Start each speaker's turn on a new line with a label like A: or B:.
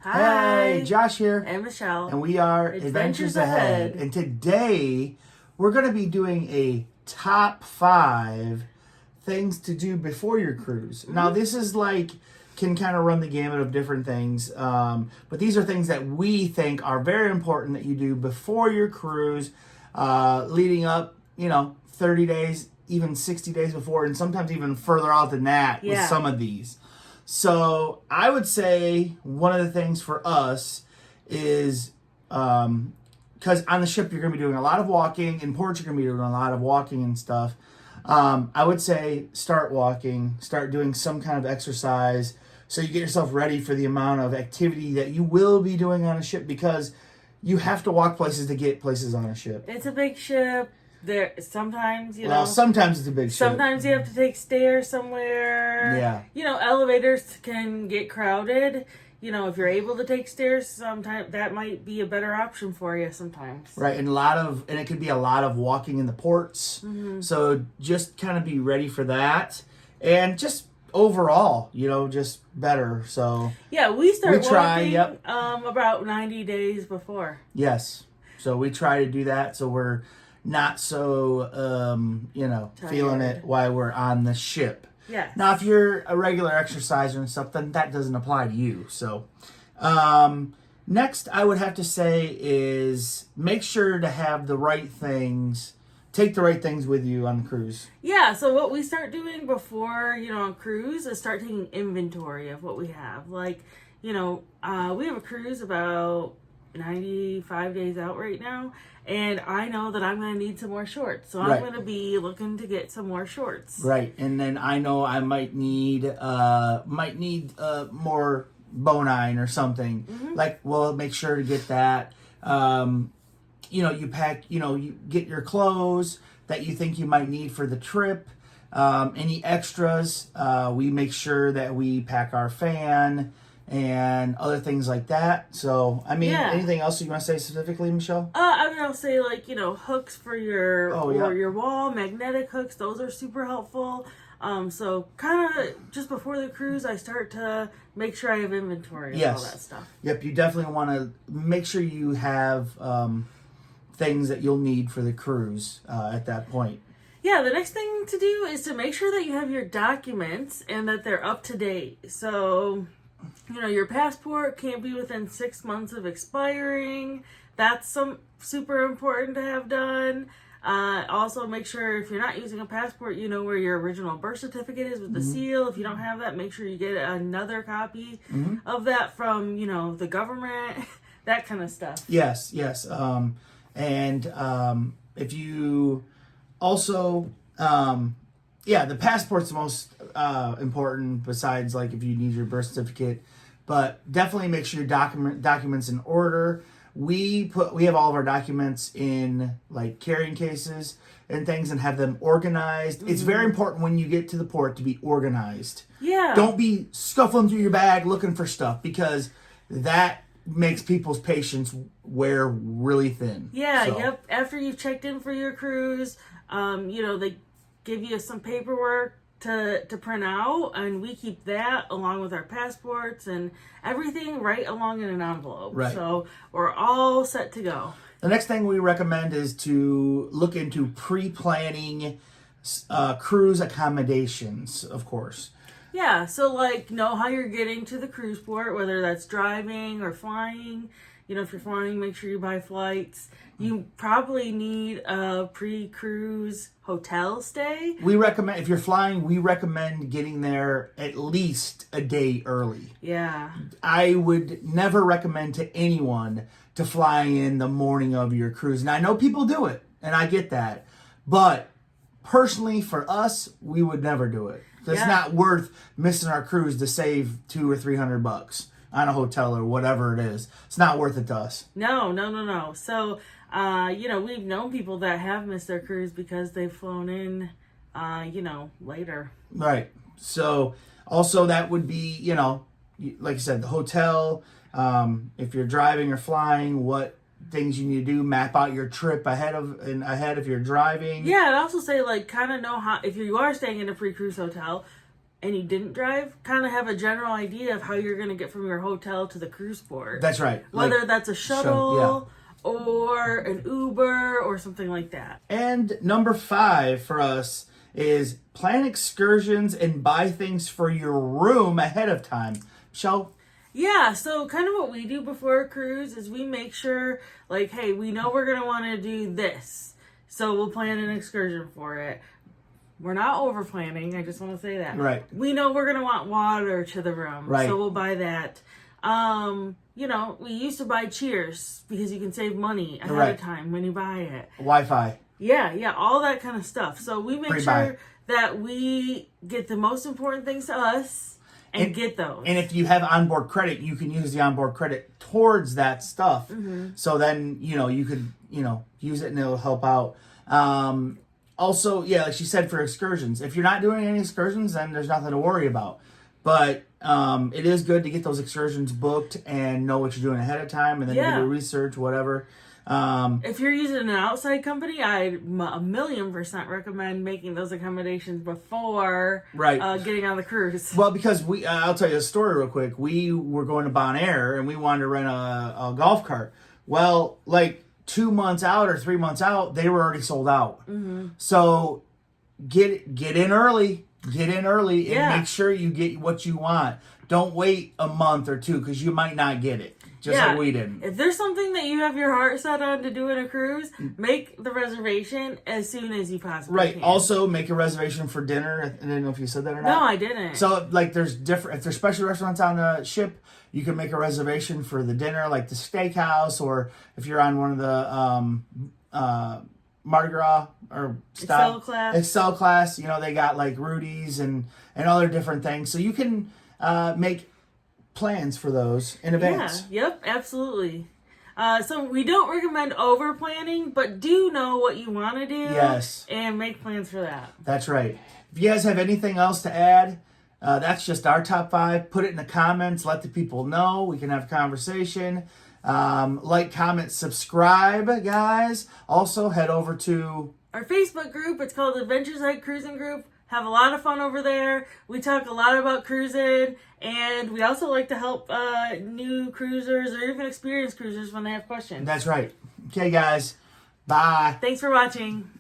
A: Hi.
B: Hey, Josh here.
A: And Michelle.
B: And we are Adventures Ahead. And today, we're going to be doing a top 5 things to do before your cruise. Mm-hmm. Now, this is can kind of run the gamut of different things. But these are things that we think are very important that you do before your cruise, leading up, 30 days, even 60 days before, and sometimes even further out than that with some of these. So I would say one of the things for us is, because on the ship you're going to be doing a lot of walking, in port you're going to be doing a lot of walking and stuff. I would say start walking, start doing some kind of exercise so you get yourself ready for the amount of activity that you will be doing on a ship, because you have to walk places to get places on a ship.
A: It's a big ship. Sometimes
B: it's a big ship.
A: Sometimes you have to take stairs somewhere.
B: Yeah.
A: Elevators can get crowded. If you're able to take stairs, sometimes that might be a better option for you sometimes.
B: Right, and it could be a lot of walking in the ports. Mm-hmm. So just kind of be ready for that. And just overall, just better. So
A: we start walking about 90 days before.
B: Yes. So we try to do that so we're not so, feeling it while we're on the ship.
A: Yeah.
B: Now, if you're a regular exerciser and stuff, then that doesn't apply to you. So, next I would have to say is make sure to have the right things. Take the right things with you on the cruise.
A: Yeah, so what we start doing before, on cruise is start taking inventory of what we have. We have a cruise about 95 days out right now, and I know that I'm going to need some more shorts, so I'm going to be looking to get some more shorts.
B: Right, and then I know I might need more bone-ine or something. Mm-hmm. We'll make sure to get that. You pack, you get your clothes that you think you might need for the trip. Any extras, we make sure that we pack our fan and other things like that. So, anything else you want to say specifically, Michelle?
A: I'm going to say, hooks for your wall, magnetic hooks. Those are super helpful. So kind of just before the cruise, I start to make sure I have inventory of all that stuff.
B: Yep, you definitely want to make sure you have things that you'll need for the cruise at that point.
A: Yeah, the next thing to do is to make sure that you have your documents and that they're up to date. So, your passport can't be within 6 months of expiring. That's super important to have done. Also, make sure if you're not using a passport, you know where your original birth certificate is with the seal. If you don't have that, make sure you get another copy of that from, the government, that kind of stuff.
B: Yes. If you also, the passport's the most important besides if you need your birth certificate, but definitely make sure your documents in order. We have all of our documents in carrying cases and things and have them organized. Mm-hmm. It's very important when you get to the port to be organized.
A: Yeah.
B: Don't be scuffling through your bag looking for stuff, because that makes people's patience wear really thin.
A: Yeah, Yep. After you've checked in for your cruise, they give you some paperwork to print out, and we keep that along with our passports and everything right along in an envelope.
B: Right.
A: So we're all set to go.
B: The next thing we recommend is to look into pre-planning cruise accommodations, of course.
A: Yeah, so know how you're getting to the cruise port, whether that's driving or flying. If you're flying, make sure you buy flights. You probably need a pre-cruise hotel stay.
B: If you're flying, we recommend getting there at least a day early.
A: Yeah.
B: I would never recommend to anyone to fly in the morning of your cruise. And I know people do it, and I get that. But personally, for us, we would never do it. It's not worth missing our cruise to save $200 or $300 on a hotel or whatever it is. It's not worth it to us.
A: No. So, we've known people that have missed their cruise because they've flown in, later.
B: Right. So, also that would be, like I said, the hotel. If you're driving or flying, what things you need to do, map out your trip ahead if you're driving.
A: Yeah, I'd also say kind of know how, if you are staying in a pre-cruise hotel, and you didn't drive, kind of have a general idea of how you're going to get from your hotel to the cruise port.
B: That's right.
A: Whether that's a shuttle or an Uber or something like that.
B: And number 5 for us is plan excursions and buy things for your room ahead of time. Michelle?
A: Yeah, so kind of what we do before a cruise is we make sure, like, hey, we know we're going to want to do this. So we'll plan an excursion for it. We're not over planning. I just want to say that.
B: Right.
A: We know we're going to want water to the room.
B: Right.
A: So we'll buy that. You know, we used to buy cheers because you can save money ahead of time when you buy it.
B: Wi-Fi.
A: Yeah, all that kind of stuff. So we make
B: Pre-buy.
A: sure that we get the most important things to us and get those.
B: And if you have onboard credit, you can use the onboard credit towards that stuff. So then, you could, use it and it'll help out. Also, like she said, for excursions. If you're not doing any excursions, then there's nothing to worry about. But it is good to get those excursions booked and know what you're doing ahead of time, and then do the research, whatever.
A: If you're using an outside company, I'd 1,000,000% recommend making those accommodations before getting on the cruise.
B: Well, because I'll tell you a story real quick. We were going to Bonaire and we wanted to rent a golf cart. Well, like 2 months out or 3 months out, they were already sold out. So get in early. Get in early and make sure you get what you want. Don't wait a month or two because you might not get it. Just like we didn't.
A: If there's something that you have your heart set on to do in a cruise, make the reservation as soon as you possibly can.
B: Also, make a reservation for dinner. I didn't know if you said that or not.
A: No, I didn't.
B: So, like, if there's special restaurants on the ship, you can make a reservation for the dinner, like the steakhouse, or if you're on one of the Mardi Gras or Excel class, they got like Rudy's and other different things. So you can make plans for those in advance.
A: Yep, absolutely. So we don't recommend over planning, but do know what you want to do.
B: Yes.
A: And make plans for that.
B: That's right. If you guys have anything else to add, that's just our top 5. Put it in the comments. Let the people know. We can have a conversation. Like, comment, subscribe, guys. Also, head over to
A: our Facebook group. It's called Adventures Like Cruising Group. Have a lot of fun over there. We talk a lot about cruising, and we also like to help new cruisers or even experienced cruisers when they have questions.
B: That's right. Okay, guys. Bye.
A: Thanks for watching.